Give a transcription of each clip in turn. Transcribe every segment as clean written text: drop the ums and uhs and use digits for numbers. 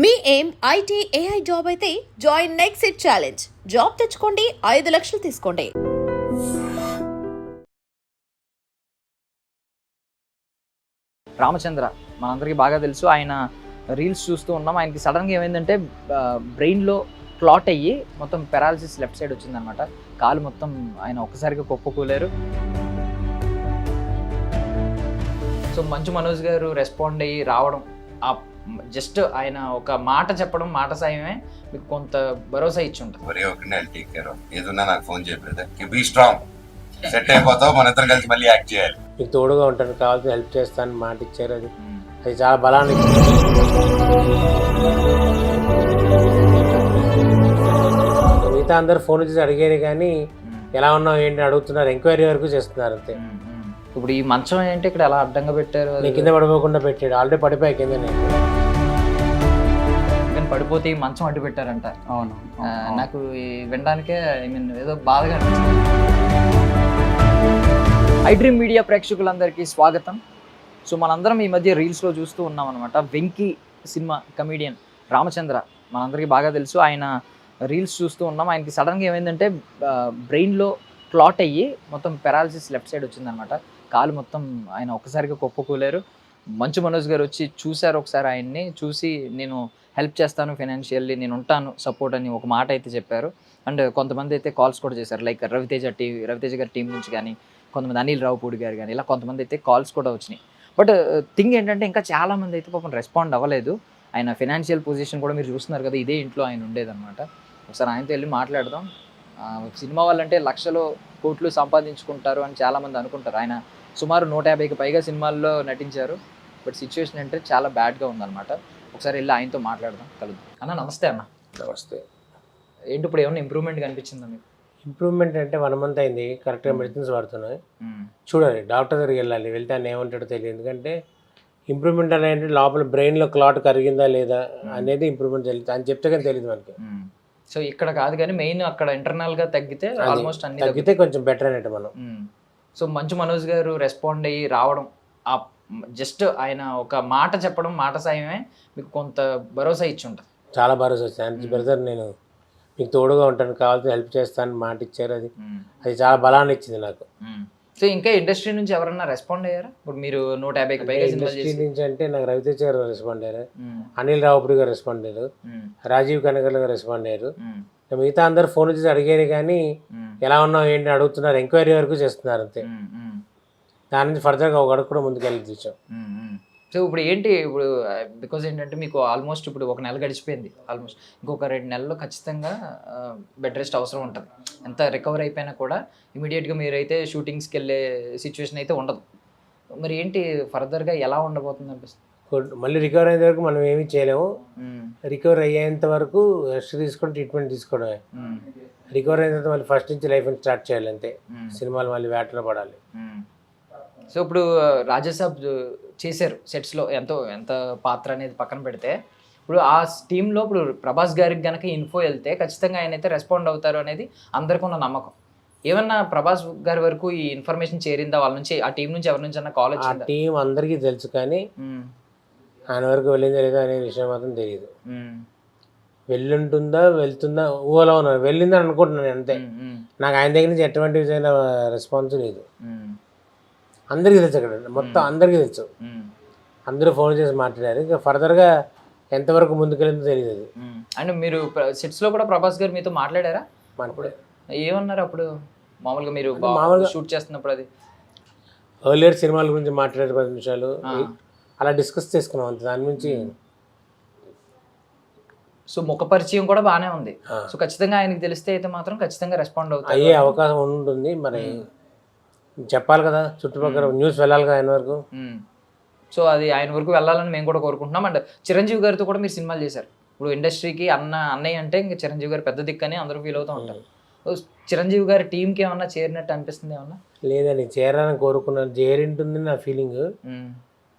మీ ఏం IT AI job అయితే join next it challenge. Job తెచ్చుకోండి, 5 లక్షలు తీసుకోండి. రామచంద్ర మనందరికీ బాగా తెలుసు. ఆయన రీల్స్ చూస్తూ ఉన్నాం. ఆయనకి సడన్గా ఏమైందంటే బ్రెయిన్లో క్లాట్ అయ్యి మొత్తం పెరాలసిస్ లెఫ్ట్ సైడ్ వచ్చిందనమాట. కాలు మొత్తం ఆయన ఒక్కసారిగా కుప్పకూలేరు. సో మంచు మనోజ్ గారు రెస్పాండ్ అయ్యి రావడం, జస్ట్ ఆయన ఒక మాట చెప్పడం, మాట సాయమే మీకు కొంత భరోసా ఇచ్చి ఉంటుంది. ఏదన్నా నాకు ఫోన్ చేయ బ్రదర్, బీ స్ట్రాంగ్, సెట్ అయిపోతావు, మన ఇద్దరం కలిసి మళ్ళీ యాక్ట్ చేయాలి, మీకు తోడుగా ఉంటాను, కావాల్సిన హెల్ప్ చేస్తాను మాట ఇచ్చారు. అది చాలా బలాన్ని మిగతా అందరు ఫోన్ చేసి అడిగారు కానీ ఎలా ఉన్నావు ఏంటి అడుగుతున్నారు, ఎంక్వైరీ వరకు చేస్తున్నారు అంతే. ఇప్పుడు ఈ మంచం ఏంటి ఇక్కడ ఎలా అడ్డంగా పెట్టారు? నేను కింద పడిపోకుండా పెట్టాడు, ఆల్రెడీ పడిపోయా కింద. నేను కానీ పడిపోతే ఈ మంచం అడ్డు పెట్టారంట. అవును, నాకు వినడానికే ఏదో బాధగా అనిపించింది. ఐ డ్రీమ్ మీడియా ప్రేక్షకులందరికీ స్వాగతం. సో మనందరం ఈ మధ్య రీల్స్లో చూస్తూ ఉన్నాం అనమాట. వెంకీ సినిమా కమీడియన్ రామచంద్ర మనందరికీ బాగా తెలుసు. ఆయన రీల్స్ చూస్తూ ఉన్నాం. ఆయనకి సడన్గా ఏమైందంటే బ్రెయిన్లో క్లాట్ అయ్యి మొత్తం పెరాలసిస్ లెఫ్ట్ సైడ్ వచ్చిందనమాట. కాలు మొత్తం ఆయన ఒక్కసారిగా కుప్పకూలేరు. మంచు మనోజ్ గారు వచ్చి చూశారు. ఒకసారి ఆయన్ని చూసి నేను హెల్ప్ చేస్తాను, ఫైనాన్షియల్లీ నేను ఉంటాను, సపోర్ట్ అని ఒక మాట అయితే చెప్పారు. అండ్ కొంతమంది అయితే కాల్స్ కూడా చేశారు, లైక్ రవితేజ గారి టీం నుంచి కానీ, కొంతమంది అనిల్ రావుపూడి గారు కానీ, ఇలా కొంతమంది అయితే కాల్స్ కూడా వచ్చినాయి. బట్ థింగ్ ఏంటంటే ఇంకా చాలామంది అయితే పాపం రెస్పాండ్ అవ్వలేదు. ఆయన ఫైనాన్షియల్ పొజిషన్ కూడా మీరు చూస్తున్నారు కదా, ఇదే ఇంట్లో ఆయన ఉండేదన్నమాట. ఒకసారి ఆయనతో వెళ్ళి మాట్లాడదాం. సినిమా వాళ్ళంటే లక్షలు కోట్లు సంపాదించుకుంటారు అని చాలామంది అనుకుంటారు. ఆయన సుమారు 150కి పైగా సినిమాల్లో నటించారు. బట్ సిచ్యువేషన్ అంటే చాలా బ్యాడ్గా ఉందన్నమాట. ఒకసారి వెళ్ళి ఆయనతో మాట్లాడదాం, కలుద్దాం. అన్న నమస్తే. అన్న నమస్తే. ఏంటి ఇప్పుడు ఏమన్నా ఇంప్రూవ్మెంట్ కనిపించిందా మీకు? ఇంప్రూవ్మెంట్ అంటే 1 మంత్ అయింది, కరెక్ట్గా మెడిసిన్స్ వాడుతున్నాయి. చూడాలి, డాక్టర్ దగ్గరికి వెళ్ళాలి, వెళ్తే ఆయన ఏమంటాడో తెలియదు. ఎందుకంటే ఇంప్రూవ్మెంట్ అనేది లోపల బ్రెయిన్లో క్లాట్ కరిగిందా లేదా అనేది ఇంప్రూవ్మెంట్ తెలియదు, అని చెప్తే కానీ తెలియదు మనకి. సో ఇక్కడ కాదు కానీ మెయిన్ అక్కడ ఇంటర్నల్గా తగ్గితే ఆల్మోస్ట్ అన్ని తగ్గితే కొంచెం బెటర్ అన్నట్టు మనం. సో మంచు మనోజ్ గారు రెస్పాండ్ అయ్యి రావడం, జస్ట్ ఆయన ఒక మాట చెప్పడం, మాట సాయమే మీకు కొంత భరోసా ఇచ్చి ఉంటుంది. చాలా భరోసా వచ్చింది. బ్రదర్ నేను మీకు తోడుగా ఉంటాను, కావాల్సిన హెల్ప్ చేస్తాను మాట ఇచ్చారు. అది చాలా బలాన్ని ఇచ్చింది నాకు. సో ఇంకా ఇండస్ట్రీ నుంచి ఎవరన్నా రెస్పాండ్ అయ్యారా? ఇప్పుడు మీరు 150కి పైగా ఇండస్ట్రీ నుంచి అంటే నాకు రవితేజ గారు రెస్పాండ్ అయ్యారు, అనిల్ రావుపూడి గారు రెస్పాండ్ అయ్యారు, రాజీవ్ కనగల్ గారు రెస్పాండ్ అయ్యారు. మిగతా అందరు ఫోన్ చేసి అడిగారు కానీ ఎలా ఉన్నావు ఏంటి అడుగుతున్నారు, ఎంక్వైరీ వరకు చేస్తున్నారు అంతే. దాని నుంచి ఫర్దర్గా ఒక అడుగు కూడా ముందుకెళ్ళి తీసాం. సో ఇప్పుడు ఏంటి, ఇప్పుడు బికాజ్ ఏంటంటే మీకు ఆల్మోస్ట్ ఇప్పుడు 1 నెల గడిచిపోయింది. ఆల్మోస్ట్ ఇంకొక 2 నెలల్లో ఖచ్చితంగా బెడ్ రెస్ట్ అవసరం ఉంటుంది. ఎంత రికవర్ అయిపోయినా కూడా ఇమీడియట్గా మీరైతే షూటింగ్స్కి వెళ్ళే సిచ్యువేషన్ అయితే ఉండదు. మరి ఏంటి ఫర్దర్గా ఎలా ఉండబోతుంది అనిపిస్తుంది? మళ్ళీ రికవర్ అయ్యేంత వరకు మనం ఏమీ చేయలేము. రికవర్ అయ్యేంత వరకు రెస్ట్ తీసుకొని ట్రీట్మెంట్ తీసుకోవడమే. రికవర్ అయిన తర్వాత మళ్ళీ ఫస్ట్ నుంచి లైఫ్ స్టార్ట్ చేయాలి అంతే. సినిమాలు మళ్ళీ వేటలో పడాలి. సో ఇప్పుడు రాజాసాబ్ చేశారు సెట్స్లో, ఎంత పాత్ర అనేది పక్కన పెడితే, ఇప్పుడు ఆ టీంలో ఇప్పుడు ప్రభాస్ గారికి కనుక ఇన్ఫో వెళ్తే ఖచ్చితంగా ఆయన అయితే రెస్పాండ్ అవుతారు అనేది అందరికీ ఉన్న నమ్మకం. ఏమన్నా ప్రభాస్ గారి వరకు ఈ ఇన్ఫర్మేషన్ చేరిందా? వాళ్ళ నుంచి, ఆ టీం నుంచి ఎవరి నుంచి అన్న కాల్ వచ్చిందా? ఆ టీం అందరికీ తెలుసు కానీ ఆయన వరకు వెళ్ళిందా లేదా అనే విషయం మాత్రం తెలియదు. వెళ్ళుంటుందా వెళ్తుందా ఊహలో ఉన్నారు, వెళ్ళిందని అనుకుంటున్నాను అంతే. నాకు ఆయన దగ్గర నుంచి ఎటువంటి విధమైన రెస్పాన్స్ లేదు. అందరికీ తెలుసు, అక్కడ మొత్తం అందరికీ తెలుసు. అందరూ ఫోన్ చేసి మాట్లాడారు. ఇంకా ఫర్దర్గా ఎంతవరకు ముందుకెళ్ళిందో తెలియదు. అండ్ మీరు సెట్స్లో కూడా ప్రభాస్ గారు మీతో మాట్లాడారా? ఏమన్నారు అప్పుడు? మామూలుగా మీరు షూట్ చేస్తున్నప్పుడు అది ఎర్లియర్ సినిమాల గురించి మాట్లాడే 10 నిమిషాలు అలా డిస్కస్ చేసుకున్నాం అంతే. దాని నుంచి సో ముఖ పరిచయం కూడా బాగానే ఉంది. సో ఖచ్చితంగా ఆయనకి తెలిస్తే అయితే మాత్రం ఖచ్చితంగా రెస్పాండ్ అవుతారు, అయ్యే అవకాశం ఉంటుంది. మరి చెప్పాలి కదా, చుట్టుపక్కల న్యూస్ వెళ్ళాలి కదా ఆయన వరకు. సో అది ఆయన వరకు వెళ్ళాలని మేము కూడా కోరుకుంటున్నాం. అండ్ చిరంజీవి గారితో కూడా మీరు సినిమాలు చేశారు. ఇప్పుడు ఇండస్ట్రీకి అన్నయ్య అంటే ఇంకా చిరంజీవి గారు పెద్ద దిక్కని అందరూ ఫీల్ అవుతూ ఉంటారు. చిరంజీవి గారి టీంకి ఏమన్నా చేరినట్టు అనిపిస్తుంది? ఏమన్నా లేదండి, చేరాలని కోరుకున్నాను. జేరి ఉంటుంది నా ఫీలింగ్.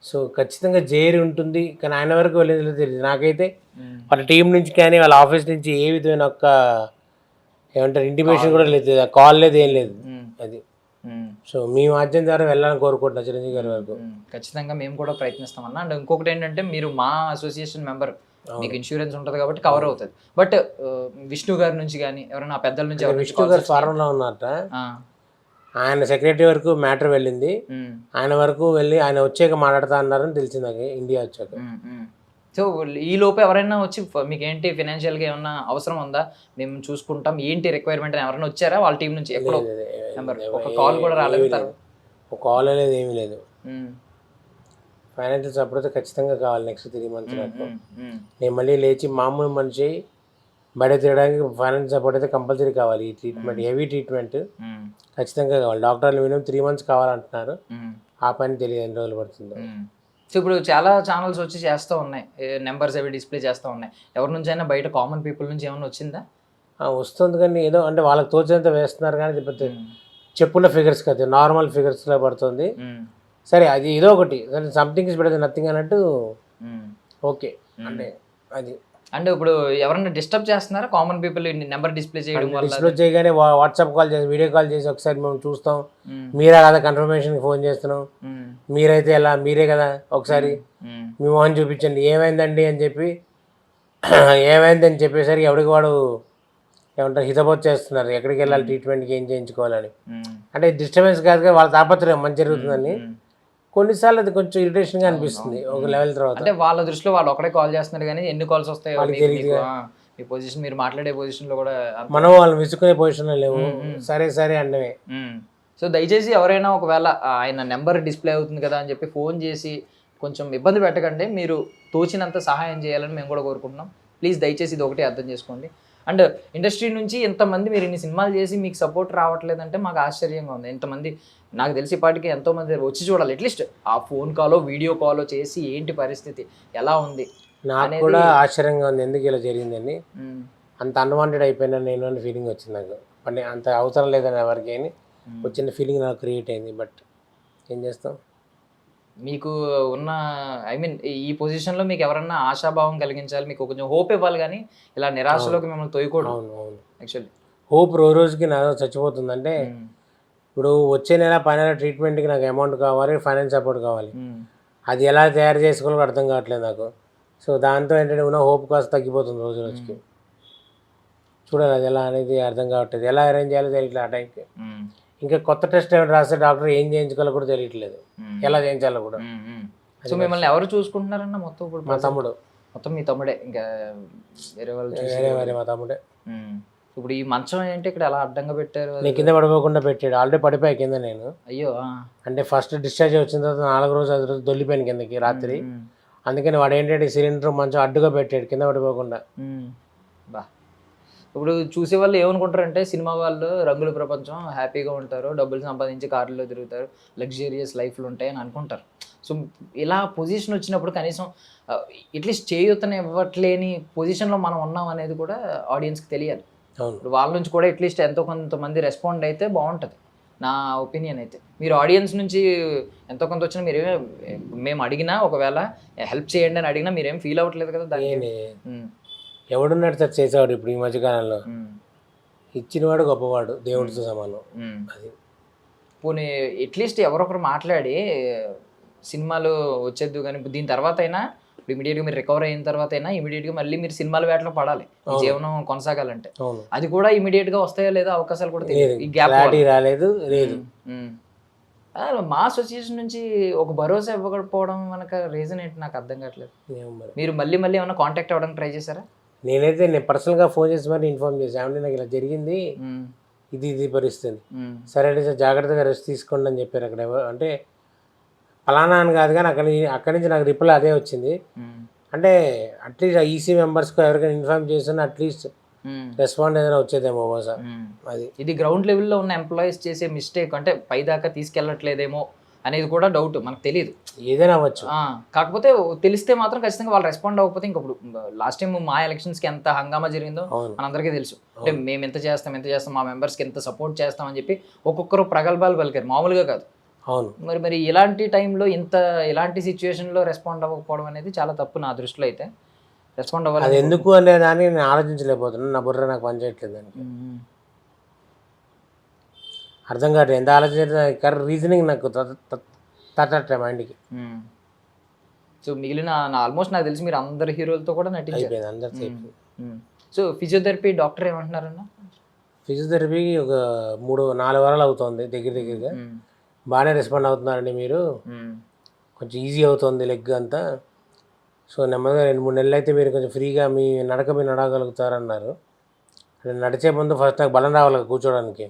సో ఖచ్చితంగా జేరి ఉంటుంది కానీ ఆయన వరకు వెళ్ళేది తెలియదు నాకైతే. వాళ్ళ టీం నుంచి కానీ వాళ్ళ ఆఫీస్ నుంచి ఏ విధమైన ఒక్క ఏమంటారు ఇంటిమేషన్ కూడా లేదు, కాల్ లేదు, ఏం లేదు. అది సో మీ మాధ్యం ద్వారా వెళ్ళాలని కోరుకుంటున్నా చిరంజీవి గారి వరకు. ఖచ్చితంగా మేము కూడా ప్రయత్నిస్తామన్నా. అండ్ ఇంకొకటి ఏంటంటే మీరు మా అసోసియేషన్ మెంబర్ మీకు ఇన్సూరెన్స్ ఉంటుంది కాబట్టి కవర్ అవుతుంది. బట్ విష్ణు గారి నుంచి కానీ ఎవరైనా పెద్దల నుంచి విష్ణు గారు ఫారంలో ఉన్నారట, ఆయన సెక్రటరీ వరకు మ్యాటర్ వెళ్ళింది, ఆయన వరకు వెళ్ళి ఆయన వచ్చాక మాట్లాడుతా అన్నారని తెలిసింది నాకు ఇండియా వచ్చాక. సో ఈ లోపు ఎవరైనా వచ్చి మీకు ఏంటి ఫైనాన్షియల్గా ఏమన్నా అవసరం ఉందా, మేము చూసుకుంటాం, ఏంటి రిక్వైర్మెంట్ అని ఎవరైనా వచ్చారా వాళ్ళ టీం నుంచి? ఎక్కడో నెంబర్ ఒక కాల్ కూడా రాలేదు, ఒక కాల్ అనేది ఏమీ లేదు. ఫైనాన్షియల్ సపోర్ట్ అయితే ఖచ్చితంగా కావాలి నెక్స్ట్ 3 months నాకు. నేను మళ్ళీ లేచి మామూలు మనిషి బయట తిరగడానికి ఫైనాన్షియల్ సపోర్ట్ అయితే కంపల్సరీ కావాలి. ఈ ట్రీట్మెంట్ హెవీ ట్రీట్మెంట్ ఖచ్చితంగా కావాలి. డాక్టర్లు మినిమం 3 months కావాలంటున్నారు. ఆ పని తెలియదు ఎన్ని రోజులు పడుతుందో. సో ఇప్పుడు చాలా ఛానల్స్ వచ్చి చేస్తూ ఉన్నాయి, నెంబర్స్ అవి డిస్ప్లే చేస్తూ ఉన్నాయి. ఎవరి నుంచి అయినా బయట కామన్ పీపుల్ నుంచి ఏమైనా వచ్చిందా? వస్తుంది కానీ ఏదో అంటే వాళ్ళకి తోచినంత వేస్తున్నారు కానీ లేకపోతే చెప్పున్న ఫిగర్స్ కదా, నార్మల్ ఫిగర్స్లో పడుతుంది. సరే అది ఏదో ఒకటి, సంథింగ్ ఇస్ బెటర్ నథింగ్ అన్నట్టు. ఓకే అంటే అది అంటే ఇప్పుడు ఎవరైనా డిస్టర్బ్ చేస్తున్నారా కామన్ పీపుల్ నెంబర్ డిస్ప్లే చేయడం వల్ల? డిస్ప్లే చేయగానే వాట్సాప్ కాల్ చేసి వీడియో కాల్ చేసి ఒకసారి మేము చూస్తాం, మీరే కదా కన్ఫర్మేషన్కి ఫోన్ చేస్తున్నాం, మీరైతే ఎలా, మీరే కదా ఒకసారి మీ మోహన్ చూపించండి, ఏమైందండి అని చెప్పి ఏమైందని చెప్పేసరికి ఎవరికి వాడు ఏమంటారు హితబోధ చేస్తున్నారు, ఎక్కడికి వెళ్ళాలి ట్రీట్మెంట్కి, ఏం చేయించుకోవాలని. అంటే డిస్టర్బెన్స్ కాదు కదా, వాళ్ళ తాపత్రయం మంచి జరుగుతుందని. కొన్నిసార్లు అది కొంచెం ఇరిటేషన్గా అనిపిస్తుంది ఒక లెవెల్ తర్వాత. అంటే వాళ్ళ దృష్టిలో వాళ్ళు ఒకటే కాల్ చేస్తున్నారు కానీ ఎన్ని కాల్స్ వస్తాయో మీ పొజిషన్, మీరు మాట్లాడే పొజిషన్లో కూడా మనం వాళ్ళు విసుకునే పొజిషన్లో లేవు. సరే సరే అండమే. సో దయచేసి ఎవరైనా ఒకవేళ ఆయన నెంబర్ డిస్ప్లే అవుతుంది కదా అని చెప్పి ఫోన్ చేసి కొంచెం ఇబ్బంది పెట్టకండి. మీరు తోచినంత సహాయం చేయాలని మేము కూడా కోరుకుంటున్నాం. ప్లీజ్ దయచేసి ఇది ఒకటి అర్థం చేసుకోండి. అండ్ ఇండస్ట్రీ నుంచి ఇంతమంది మీరు ఇన్ని సినిమాలు చేసి మీకు సపోర్ట్ రావట్లేదంటే మాకు ఆశ్చర్యంగా ఉంది. ఇంతమంది నాకు తెలిసి ఇప్పటికీ ఎంతోమంది వచ్చి చూడాలి, అట్లీస్ట్ ఆ ఫోన్ కాలో వీడియో కాలో చేసి ఏంటి పరిస్థితి ఎలా ఉంది. నాకు కూడా ఆశ్చర్యంగా ఉంది ఎందుకు ఇలా జరిగిందని. అంత అన్వాంటెడ్ అయిపోయినా నేను అనే ఫీలింగ్ వచ్చింది నాకు. అంత అవసరం లేదని ఎవరికి అని వచ్చిన ఫీలింగ్ నాకు క్రియేట్ అయింది. బట్ ఏం చేస్తాం, మీకు ఉన్న ఈ పొజిషన్లో మీకు ఎవరన్నా ఆశాభావం కలిగించాలి, మీకు కొంచెం హోప్ ఇవ్వాలి, కానీ ఇలా నిరాశలోకి మిమ్మల్ని తోయకూడదు. అవును అవును యాక్చువల్లీ హోప్ రోజుకి నా చచ్చిపోతుందంటే ఇప్పుడు వచ్చే నెల పైన ట్రీట్మెంట్కి నాకు అమౌంట్ కావాలి, ఫైనాన్స్ సపోర్ట్ కావాలి. అది ఎలా తయారు చేసుకోవాలో అర్థం కావట్లేదు నాకు. సో దాంతో ఏంటంటే ఉన్న హోప్ కాస్త తగ్గిపోతుంది రోజు రోజుకి. చూడాలి అది ఎలా అనేది అర్థం కావట్లేదు, ఎలా అరేంజ్ చేయాలో తెలియట్లేదు ఆ టైంకి. ఇంకా కొత్త టెస్ట్ ఏమైనా రాస్తే డాక్టర్ ఏం చేయించుకోవాలో కూడా తెలియట్లేదు, ఎలా చేయించాలో కూడా. సో మిమ్మల్ని ఎవరు చూసుకుంటున్నారన్న మొత్తం? ఇప్పుడు మా తమ్ముడు. మొత్తం మీ తమ్ముడే, ఇంకా వేరే వాళ్ళు? వేరే మా తమ్ముడే. ఇప్పుడు ఈ మంచం ఏంటి ఇక్కడ అలా అడ్డంగా పెట్టారు? నేను కింద పడిపోకుండా పెట్టాడు, ఆల్రెడీ పడిపోయా కింద నేను. అయ్యో. అంటే ఫస్ట్ డిశ్చార్జ్ వచ్చిన తర్వాత 4 రోజు 5 రోజు దొల్లిపోయాను కిందకి రాత్రి. అందుకని వాడు ఏంటంటే సిలిండర్ మంచం అడ్డుగా పెట్టాడు కింద పడిపోకుండా. బా, ఇప్పుడు చూసే వాళ్ళు ఏమనుకుంటారంటే సినిమా వాళ్ళు రంగుల ప్రపంచం, హ్యాపీగా ఉంటారు, డబ్బులు సంపాదించి కార్లలో తిరుగుతారు, లగ్జరియస్ లైఫ్లు ఉంటాయి అని అనుకుంటారు. సో ఇలా పొజిషన్ వచ్చినప్పుడు కనీసం అట్లీస్ట్ చేయూతని ఇవ్వట్లేని పొజిషన్లో మనం ఉన్నాం అనేది కూడా ఆడియన్స్కి తెలియాలి. ఇప్పుడు వాళ్ళ నుంచి కూడా అట్లీస్ట్ ఎంతో కొంతమంది రెస్పాండ్ అయితే బాగుంటుంది నా ఒపీనియన్ అయితే. మీరు ఆడియన్స్ నుంచి ఎంతో కొంత వచ్చినా మీరేమే, మేము అడిగినా ఒకవేళ హెల్ప్ చేయండి అని అడిగినా మీరేం ఫీల్ అవ్వట్లేదు కదా దాన్ని? ఎవడున్నాడు సార్ చేసేవాడు ఇప్పుడు ఈ మధ్యకాలంలో? ఇచ్చినవాడు గొప్పవాడు, దేవుడితో సమానం. అది పోనీ అట్లీస్ట్ ఎవరొకరు మాట్లాడి సినిమాలు వచ్చేద్దు కానీ దీని తర్వాత అయినా ఇమీడియట్గా మీరు రికవర్ అయిన తర్వాత అయినా ఇమీడియట్గా మళ్ళీ మీరు సినిమాల వేటలో పడాలి, జీవనం కొనసాగాలంటే. అది కూడా ఇమీడియట్గా వస్తాయో లేదో అవకాశాలు కూడా తెలియదు. ఈ గ్యాప్ రాలేదు లేదు. మా అసోసియేషన్ నుంచి ఒక భరోసా ఇవ్వకపోవడం మనకు రీజన్ ఏంటి నాకు అర్థం కావట్లేదు. మీరు మళ్ళీ మళ్ళీ ఏమైనా కాంటాక్ట్ అవ్వడానికి ట్రై చేశారా? నేను పర్సనల్గా ఫోన్ చేసి మరి ఇన్ఫార్మ్ చేశాను, నాకు ఇలా జరిగింది, ఇది పరిస్థితి. సరే అంటే సార్ జాగ్రత్తగా రెస్ట్ తీసుకోండి అని చెప్పారు. అక్కడ అంటే ఫలానా అని కాదు కానీ అక్కడి నుంచి నాకు రిప్లై అదే వచ్చింది. అంటే అట్లీస్ట్ ఈసీ మెంబర్స్కి ఎవరికైనా ఇన్ఫార్మ్ చేసినా అట్లీస్ట్ రెస్పాండ్ ఏదైనా వచ్చేదేమో బహుశా. అది ఇది గ్రౌండ్ లెవెల్లో ఉన్న ఎంప్లాయీస్ చేసే మిస్టేక్, అంటే పైదాకా తీసుకెళ్ళట్లేదేమో అనేది కూడా డౌట్, మనకు తెలియదు, ఏదైనా అవ్వచ్చు. కాకపోతే తెలిస్తే మాత్రం ఖచ్చితంగా వాళ్ళు రెస్పాండ్ అవ్వకపోతే ఇంకప్పుడు లాస్ట్ టైం మా ఎలక్షన్స్కి ఎంత హంగామా జరిగిందో మనందరికీ తెలుసు. అంటే మేము ఎంత చేస్తాం మా మెంబర్స్కి ఎంత సపోర్ట్ చేస్తామని చెప్పి ఒక్కొక్కరు ప్రగల్భాలు పలికారు, మామూలుగా కాదు. అవును. మరి ఇలాంటి టైంలో ఇలాంటి సిచ్యువేషన్లో రెస్పాండ్ అవ్వకపోవడం అనేది చాలా తప్పు నా దృష్టిలో. అయితే రెస్పాండ్ అవ్వాలి, అది ఎందుకు అనే దాన్ని నేను ఆలోచించలేకపోతున్నాను, నా బుర్ర నాకు పనిచేయట్లేదు దానికి. అర్థం కావట్లేదు ఎంత ఆలోచించే రీజనింగ్ నాకు తట్టట్లే మైండ్కి. సో మిగిలిన ఆల్మోస్ట్ నాకు తెలిసి మీరు అందరు హీరోలతో కూడా నటించారు. అయిపోయింది అందరితో. సో ఫిజియోథెరపీ డాక్టర్ ఏమంటున్నారన్న? ఫిజియోథెరపీ ఒక 3-4 వారాలు అవుతుంది దగ్గరగా. బాగానే రెస్పాండ్ అవుతున్నారండి మీరు, కొంచెం ఈజీ అవుతుంది లెగ్ అంతా. సో నెమ్మదిగా 2-3 నెలలు అయితే మీరు కొంచెం ఫ్రీగా మీరు నడగలుగుతారన్నారు. నడిచే ముందు ఫస్ట్ నాకు బలం రావాలి కూర్చోడానికి,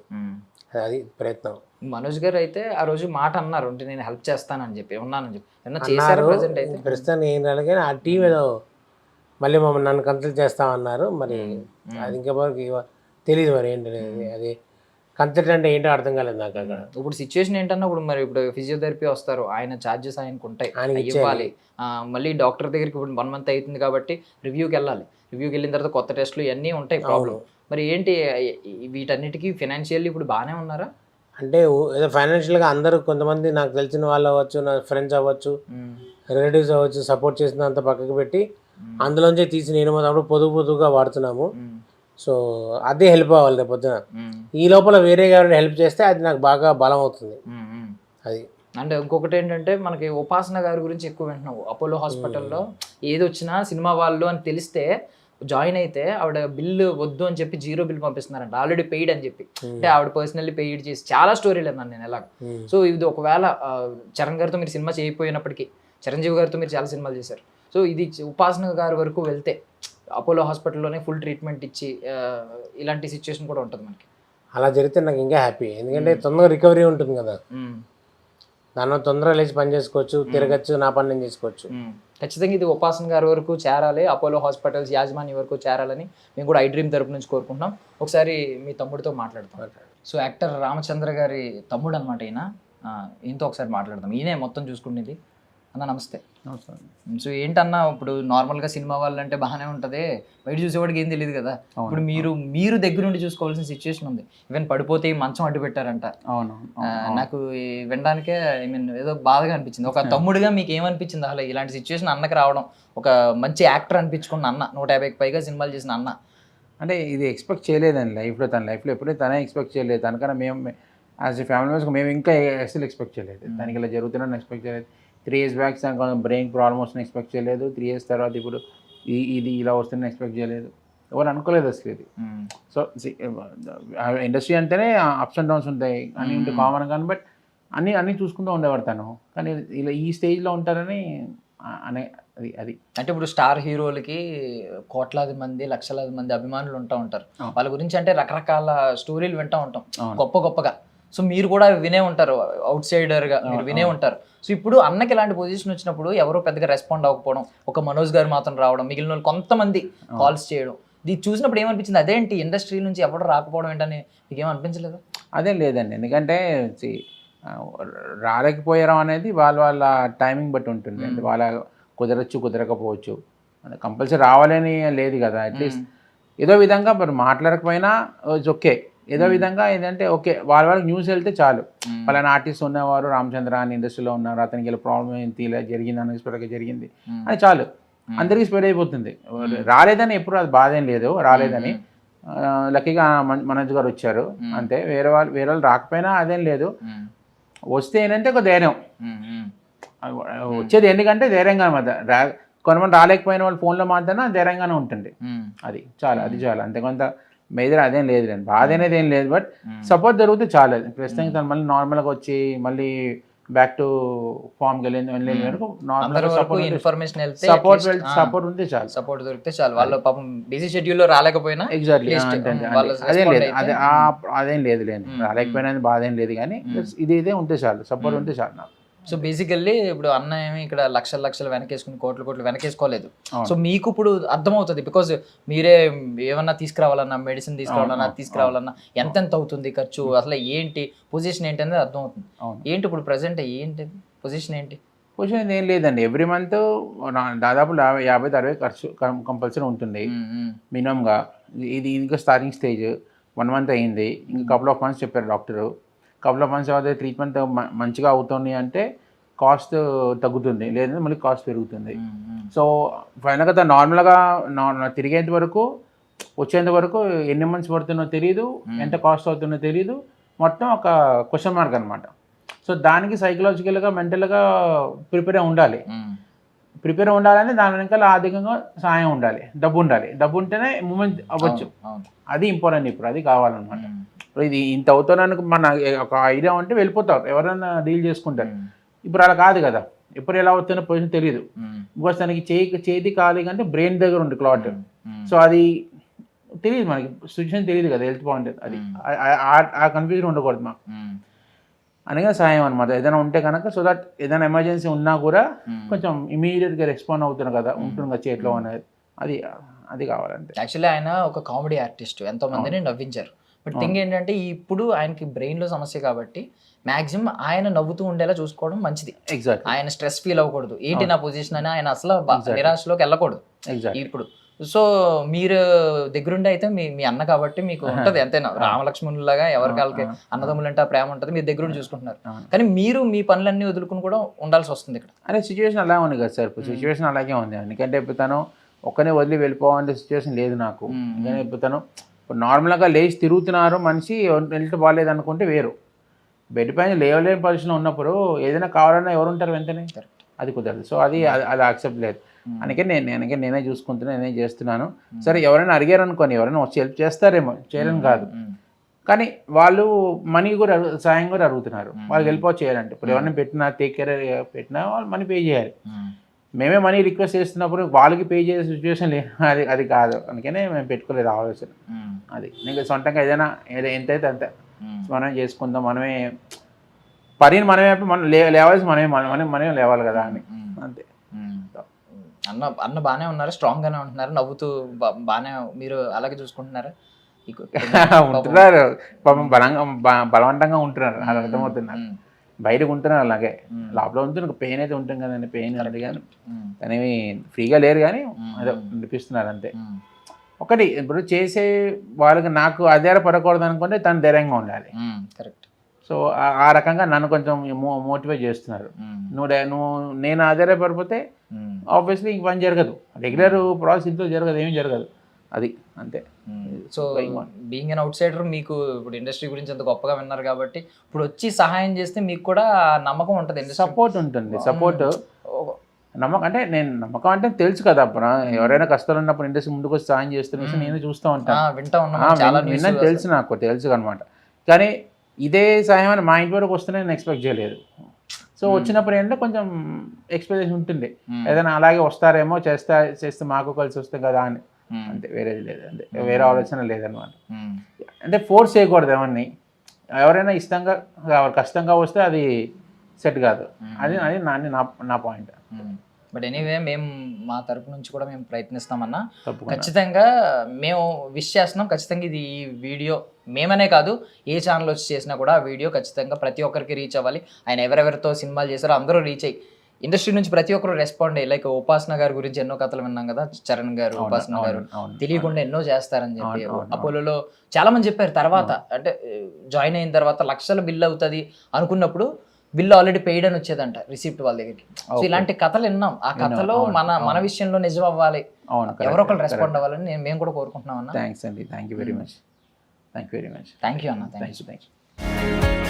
అది ప్రయత్నం. మనోజ్ గారు అయితే ఆ రోజు మాట అన్నారు, అంటే నేను హెల్ప్ చేస్తానని చెప్పి ఉన్నానని చెప్పి చేశారు. ప్రెసెంట్ అయితే ప్రస్తుతానికి ఏం రాలేదు, కానీ ఆ టీం ఏదో మళ్ళీ నన్ను కన్సల్ట్ చేస్తామన్నారు. మరి అది ఇంకెవరికి తెలియదు మరి ఏంటనేది. అది కన్సల్ట్ అంటే ఏంటో అర్థం కాలేదు నాకు అక్కడ. ఇప్పుడు సిచ్యువేషన్ ఏంటన్నా, ఇప్పుడు ఫిజియోథెరపీ వస్తారు, ఆయన ఛార్జెస్ ఆయనకు ఉంటాయి, ఇవ్వాలి. మళ్ళీ డాక్టర్ దగ్గరికి ఇప్పుడు 1 month అవుతుంది కాబట్టి రివ్యూకి వెళ్ళాలి. రివ్యూకి వెళ్ళిన తర్వాత కొత్త టెస్టులు ఇవన్నీ ఉంటాయి ప్రాబ్లం. మరి ఏంటి వీటన్నిటికీ ఫైనాన్షియల్లీ ఇప్పుడు బాగానే ఉన్నారా? అంటే ఏదో ఫైనాన్షియల్గా అందరూ, కొంతమంది నాకు తెలిసిన వాళ్ళు అవ్వచ్చు, నా ఫ్రెండ్స్ అవ్వచ్చు, రిలేటివ్స్ అవ్వచ్చు, సపోర్ట్ చేసినంత పక్కకు పెట్టి అందులోంచే తీసి నేను తప్పుడు పొదుపుగా వాడుతున్నాము. సో అదే హెల్ప్ అవ్వాలి రేపు పొద్దున. ఈ లోపల వేరే ఎవరైనా హెల్ప్ చేస్తే అది నాకు బాగా బలం అవుతుంది. అది అంటే ఇంకొకటి ఏంటంటే, మనకి ఉపాసన గారి గురించి ఎక్కువ వింటున్నావు. అపోలో హాస్పిటల్లో ఏది వచ్చినా సినిమా వాళ్ళు అని తెలిస్తే జాయిన్ అయితే ఆవిడ బిల్లు వద్దు అని చెప్పి 0 బిల్ పంపిస్తున్నారంట, ఆల్రెడీ పెయిడ్ అని చెప్పి. అంటే ఆవిడ పర్సనల్లీ పెయిడ్ చేసి చాలా స్టోరీలు అన్నాను నేను ఎలాగ. సో ఇది ఒకవేళ చరణ్ గారితో మీరు సినిమా చేయకపోయినప్పటికీ చిరంజీవి గారితో మీరు చాలా సినిమాలు చేశారు. సో ఇది ఉపాసన గారి వరకు వెళ్తే అపోలో హాస్పిటల్లోనే ఫుల్ ట్రీట్మెంట్ ఇచ్చి ఇలాంటి సిచ్యువేషన్ కూడా ఉంటుంది మనకి. అలా జరిగితే నాకు ఇంకా హ్యాపీ, ఎందుకంటే తొందరగా రికవరీ ఉంటుంది కదా. దానిలో తొందరగా లేచి పని చేసుకోవచ్చు, తిరగచ్చు, నా పని నేను చేసుకోవచ్చు. ఖచ్చితంగా ఇది ఉపాసన గారి వరకు చేరాలి, అపోలో హాస్పిటల్స్ యాజమాన్య వరకు చేరాలని మేము కూడా ఐ డ్రీమ్ తరపు నుంచి కోరుకుంటున్నాం. ఒకసారి మీ తమ్ముడితో మాట్లాడతాం. సో యాక్టర్ రామచంద్ర గారి తమ్ముడు అనమాట ఈయన. ఈయనతో ఒకసారి మాట్లాడదాం. ఈయనే మొత్తం చూసుకునేది. అన్న నమస్తే. సో ఏంటన్నా, ఇప్పుడు నార్మల్గా సినిమా వాళ్ళు అంటే బాగానే ఉంటుంది, బయట చూసేవాడికి ఏం తెలియదు కదా. ఇప్పుడు మీరు దగ్గర నుండి చూసుకోవాల్సిన సిచ్యువేషన్ ఉంది. ఈవెన్ పడిపోతే మంచం అడ్డు పెట్టారంట. నాకు వినడానికే ఏదో బాధగా అనిపించింది. ఒక తమ్ముడుగా మీకు ఏమనిపించింది అసలు ఇలాంటి సిచ్యువేషన్ అన్నకి రావడం? ఒక మంచి యాక్టర్ అనిపించుకున్న అన్న, 150కి పైగా సినిమాలు చేసిన అన్న. అంటే ఇది ఎక్స్పెక్ట్ చేయలేదండి లైఫ్లో. తన లైఫ్లో ఎప్పుడైతే తనే ఎక్స్పెక్ట్ చేయలేదు. తనకన్నా మేము యాజ్ ఎ ఫ్యామిలీ మెంబర్స్ మేము ఇంకా అసలు ఎక్స్పెక్ట్ చేయలేదు. దానికి ఇలా జరుగుతుందని ఎక్స్పెక్ట్ చేయలేదు. 3 years బ్యాక్ బ్రెయిన్ ప్రాబ్లమ్ వస్తుందని ఎక్స్పెక్ట్ చేయలేదు. 3 years తర్వాత ఇప్పుడు ఇది ఇలా వస్తుందని ఎక్స్పెక్ట్ చేయలేదు. ఎవరు అనుకోలేదు అసలు ఇది. సో ఇండస్ట్రీ అంటేనే అప్స్ అండ్ డౌన్స్ ఉంటాయి, అన్నీ ఉంటే కామన్ కానీ, బట్ అన్నీ చూసుకుంటూ ఉండేవాడు తను. కానీ ఇలా ఈ స్టేజ్లో ఉంటారని అనే అది అంటే ఇప్పుడు స్టార్ హీరోలకి కోట్లాది మంది, లక్షలాది మంది అభిమానులు ఉంటారు. వాళ్ళ గురించి అంటే రకరకాల స్టోరీలు వింటూ ఉంటాం గొప్పగా. సో మీరు కూడా వినే ఉంటారు, అవుట్ సైడర్గా మీరు వినే ఉంటారు. సో ఇప్పుడు అన్నకి ఇలాంటి పొజిషన్ వచ్చినప్పుడు ఎవరో పెద్దగా రెస్పాండ్ అవ్వకపోవడం, ఒక మనోజ్ గారు మాత్రం రావడం, మిగిలిన వాళ్ళు కొంతమంది కాల్స్ చేయడం, ఇది చూసినప్పుడు ఏమనిపించింది? అదేంటి ఇండస్ట్రీ నుంచి ఎవరు రాకపోవడం ఏంటని మీకు ఏమనిపించలేదు? అదేం లేదండి, ఎందుకంటే రాలేకపోయారం అనేది వాళ్ళ టైమింగ్ బట్టి ఉంటుంది. అంటే వాళ్ళ కుదరకపోవచ్చు, కంపల్సరీ రావాలని లేదు కదా. అట్లీస్ట్ ఏదో విధంగా మరి మాట్లాడకపోయినా ఇట్స్ ఓకే. ఏదో విధంగా ఏంటంటే ఓకే, వాళ్ళకి న్యూస్ వెళ్తే చాలు, పలానా ఆర్టిస్ట్ ఉన్నవారు రామచంద్ర అని ఇండస్ట్రీలో ఉన్నారు, అతనికి ఇలా ప్రాబ్లం ఏంటి, ఇలా జరిగింది, అన్ఎక్స్పెక్టెడ్గా జరిగింది అని చాలు, అందరికీ స్ప్రెడ్ అయిపోతుంది. రాలేదని ఎప్పుడు అది బాధ ఏం లేదు, రాలేదని. లక్కీగా మనోజ్ గారు వచ్చారు అంతే. వేరే వాళ్ళు రాకపోయినా అదేం లేదు. వస్తే ఏంటంటే ఒక ధైర్యం వచ్చేది, ఎందుకంటే ధైర్యంగా అనమాట. కొంతమంది రాలేకపోయిన వాళ్ళు ఫోన్లో మాట్లాడినా ధైర్యంగానే ఉంటుంది. అది చాలు అంతే. కొంత మేజర్ అదేం లేదు, బాధ అనేది ఏం లేదు, బట్ సపోర్ట్ జరిగితే చాలు. ప్రస్తుతానికి తను మళ్ళీ నార్మల్గా వచ్చి మళ్ళీ బ్యాక్ టు ఫామ్ వెళ్ళే వరకు సపోర్ట్ ఉంటే చాలు. సపోర్ట్ దొరికితే చాలు. వాళ్ళు పాపం బిజీ షెడ్యూల్ లో రాలేకపోయినా ఎగ్జాక్ట్లీ అదేం లేదు, అదేం లేదు రాలేకపోయినా బాధ ఏం లేదు, కానీ ఇదే ఉంటే చాలు, సపోర్ట్ ఉంటే చాలు నాకు. సో బేసికల్లీ ఇప్పుడు అన్న ఏమి ఇక్కడ లక్షలు వెనకేసుకుని కోట్లు వెనకేసుకోలేదు. సో మీకు ఇప్పుడు అర్థమవుతుంది, బికాజ్ మీరే ఏమన్నా తీసుకురావాలన్నా, మెడిసిన్ తీసుకురావాలన్నా, తీసుకురావాలన్నా ఎంత అవుతుంది ఖర్చు, అసలు ఏంటి పొజిషన్ ఏంటి అనేది అర్థమవుతుంది. ఏంటి ఇప్పుడు ప్రజెంట్ ఏంటి పొజిషన్ ఏం లేదండి. ఎవ్రీ మంత్ దాదాపు 50-60 ఖర్చు కంపల్సరీ ఉంటుంది మినిమంగా. ఇది ఇంకా స్టార్టింగ్ స్టేజ్, 1 month అయ్యింది, ఇంకా కపుల్ ఆఫ్ మంత్స్ చెప్పారు డాక్టరు. కపుల్ ఆఫ్ మంత్స్ అయితే ట్రీట్మెంట్ మంచిగా అవుతుంది అంటే కాస్ట్ తగ్గుతుంది, లేదంటే మళ్ళీ కాస్ట్ పెరుగుతుంది. సో ఫైనల్గా నార్మల్గా తిరిగేంత వరకు, వచ్చేంత వరకు ఎన్ని మంత్స్ పడుతుందో తెలియదు, ఎంత కాస్ట్ అవుతుందో తెలియదు, మొత్తం ఒక క్వశ్చన్ మార్క్ అనమాట. సో దానికి సైకలాజికల్గా మెంటల్గా ప్రిపేర్ అయి ఉండాలి. ప్రిపేర్ ఉండాలని దాని వెనకాల ఆర్థికంగా సహాయం ఉండాలి, డబ్బు ఉండాలి. డబ్బు ఉంటేనే మూమెంట్ అవ్వచ్చు. అవును. అది ఇంపార్టెంట్. ఇప్పుడు అది కావాలన్నమాట. ఇప్పుడు ఇది ఇంత అవుతానని మన ఒక ఐడియా ఉంటే వెళ్ళిపోతారు, ఎవరైనా డీల్ చేసుకుంటారు. ఇప్పుడు అలా కాదు కదా, ఎప్పుడు ఎలా అవుతున్న పొజిషన్ తెలియదు. బికాస్ తనకి చేతి ఖాళీ కంటే బ్రెయిన్ దగ్గర ఉంది క్లాట్. సో అది తెలియదు మనకి, సిచ్యువేషన్ తెలియదు కదా, హెల్త్ పాయింట్. అది ఆ కన్ఫ్యూజన్ ఉండకూడదు మాకు. అనగా సాయం అనమాట ఏదైనా ఉంటే కనుక, సో దట్ ఏదైనా ఎమర్జెన్సీ ఉన్నా కూడా కొంచెం ఇమీడియట్గా రెస్పాండ్ అవుతుంది కదా, ఉంటుంది కదా చేతిలో అనేది. అది కావాలంటే. యాక్చువల్లీ ఆయన ఒక కామెడీ ఆర్టిస్ట్, ఎంతో మందిని నవ్వించారు. బట్ థింగ్ ఏంటంటే ఇప్పుడు ఆయనకి బ్రెయిన్లో సమస్య కాబట్టి మాక్సిమం ఆయన నవ్వుతూ ఉండేలా చూసుకోవడం మంచిది. ఎగ్జాక్ట్. ఆయన స్ట్రెస్ ఫీల్ అవ్వకూడదు, ఏంటి నా పొజిషన్ అని ఆయన అసలు నిరాశలోకి వెళ్ళకూడదు. ఇప్పుడు సో మీరు దగ్గరుండి అయితే మీ అన్న కాబట్టి మీకు ఉంటది ఎంతైనా రామలక్ష్మణులాగా ఎవరికి వాళ్ళకి అన్నదమ్ములు అంటే ఆ ప్రేమ ఉంటుంది, మీరు దగ్గరుండి చూసుకుంటున్నారు. కానీ మీరు మీ పనులన్నీ వదులుకుని కూడా ఉండాల్సి వస్తుంది ఇక్కడ. అదే సిచ్యువేషన్ అలా ఉంది కదా సార్, ఇప్పుడు సిచ్యువేషన్ అలాగే ఉంది. ఎందుకంటే ఇప్పుడు తను ఒక్కనే వదిలి వెళ్ళిపోవాలంటే సిచ్యువేషన్ లేదు నాకు. ఎందుకంటే ఇప్పుడు తను ఇప్పుడు నార్మల్గా లేచి తిరుగుతున్నారు మనిషి, హెల్త్ బాగాలేదు అనుకుంటే వేరు. బెడ్ పైన లేవలేని పొజిషన్లో ఉన్నప్పుడు ఏదైనా కావాలన్నా ఎవరు ఉంటారు వెంటనే, అది కుదరదు. సో అది యాక్సెప్ట్ లేదు. అందుకే నేనే చూసుకుంటున్నా, నేనే చేస్తున్నాను. సరే ఎవరైనా అడిగారు అనుకోని, ఎవరైనా వచ్చి హెల్ప్ చేస్తారేమో, చేయలేని కాదు. కానీ వాళ్ళు మనీ కూడా సాయం కూడా అడుగుతున్నారు, వాళ్ళకి హెల్ప్ చేయాలంటే. ఇప్పుడు ఎవరైనా పెట్టినా టేక్ కేర్ పెట్టినా వాళ్ళు మనీ పే చేయాలి. మేమే మనీ రిక్వెస్ట్ చేస్తున్నప్పుడు వాళ్ళకి పే చేసే సిచ్యువేషన్ లేదు, అది కాదు. అందుకనే మేము పెట్టుకోలేదు ఆలోచన. అది నీకు సొంతంగా ఏదైనా ఎంతైతే అంతే మనమే చేసుకుందాం, మనమే పనిని మనమే లేవాల్సి మనమే లేవాలి కదా అని, అంతే. అన్న బాగానే ఉన్నారు, స్ట్రాంగ్ గానే ఉంటున్నారు, నవ్వుతూ బాగానే మీరు అలాగే చూసుకుంటున్నారా? ఉంటున్నారు పాపం, బలవంతంగా ఉంటున్నారు, అది అర్థమవుతున్నారు. బయటకు ఉంటున్నారు అలాగే, లోపల ఉంటుంది పెయిన్ అయితే ఉంటుంది కదండి, పెయిన్ అది. కానీ తనేమి ఫ్రీగా లేరు, కానీ అదే అనిపిస్తున్నారు అంతే. ఒకటి ఇప్పుడు చేసే వాళ్ళకి నాకు ఆధారపడకూడదు అనుకుంటే తను ధైర్యంగా ఉండాలి. కరెక్ట్. సో ఆ రకంగా నన్ను కొంచెం మోటివేట్ చేస్తున్నారు. నేను ఆధారపడిపోతే ఆబ్వియస్లీ ఇంక పని జరగదు, రెగ్యులర్ ప్రాసెస్ ఇంట్లో జరగదు, ఏమీ జరగదు. అది అంతే. So being an out cider మీకు ఇప్పుడు ఇండస్ట్రీ గురించి అంత గొప్పగా విన్నారు కాబట్టి ఇప్పుడు వచ్చి సహాయం చేస్తే మీకు కూడా నమ్మకం ఉంటుంది, సపోర్ట్ ఉంటుంది. సపోర్ట్ నమ్మకం అంటే నమ్మకం అంటే తెలుసు కదా, అప్పుడు ఎవరైనా కష్టాలు ఉన్నప్పుడు ఇండస్ట్రీ ముందుకు వచ్చి సహాయం చేస్తున్న నేను చూస్తూ ఉంటాను, విన్నది తెలుసు అనమాట. కానీ ఇదే సహాయం అని మా ఇంటి వరకు వస్తేనే నేను ఎక్స్పెక్ట్ చేయలేదు. సో వచ్చినప్పుడు ఏంటంటే కొంచెం ఎక్స్పెక్టేషన్ ఉంటుంది, ఏదైనా అలాగే వస్తారేమో, చేస్తే మాకు కలిసి వస్తాం కదా అని, అంతే. వేరేది లేదు, అంతే. వేరే ఆలోచన లేదనమాట. అంటే ఫోర్స్ చేయకూడదు ఎవరిని. ఎవరైనా ఇష్టంగా కష్టంగా వస్తే అది సెట్ కాదు, అది నా పాయింట్. బట్ ఎనీవే మేము మా తరపు నుంచి కూడా మేము ప్రయత్నిస్తామన్నా, ఖచ్చితంగా మేము విష్ చేస్తున్నాం. ఖచ్చితంగా ఇది ఈ వీడియో మేమనే కాదు, ఏ ఛానల్ వచ్చి చేసినా కూడా ఆ వీడియో ఖచ్చితంగా ప్రతి ఒక్కరికి రీచ్ అవ్వాలి. ఆయన ఎవరెవరితో సినిమాలు చేశారో అందరూ రీచ్ అయ్యి ఇండస్ట్రీ నుంచి ప్రతి ఒక్కరు రెస్పాండ్ అయ్యి, లైక్ ఉపాసన గారి గురించి ఎన్నో కథలు విన్నాం కదా, చరణ్ గారు, ఉపాసన గారు తెలియకుండా ఎన్నో చేస్తారని చెప్పి అపోలోలో చాలా మంది చెప్పారు. తర్వాత అంటే జాయిన్ అయిన తర్వాత లక్షల బిల్ అవుతుంది అనుకున్నప్పుడు బిల్ ఆల్రెడీ పెయిడ్ అని వచ్చేదంట రిసిప్ట్ వాళ్ళ దగ్గరికి. సో ఇలాంటి కథలు విన్నాం. ఆ కథలో మన విషయంలో నిజం అవ్వాలి, ఎవరో ఒకరు రెస్పాండ్ అవ్వాలని మేము కూడా కోరుకుంటున్నాం అన్న. థ్యాంక్స్ అండి, thank you very much. Thank you అన్న. Thank you.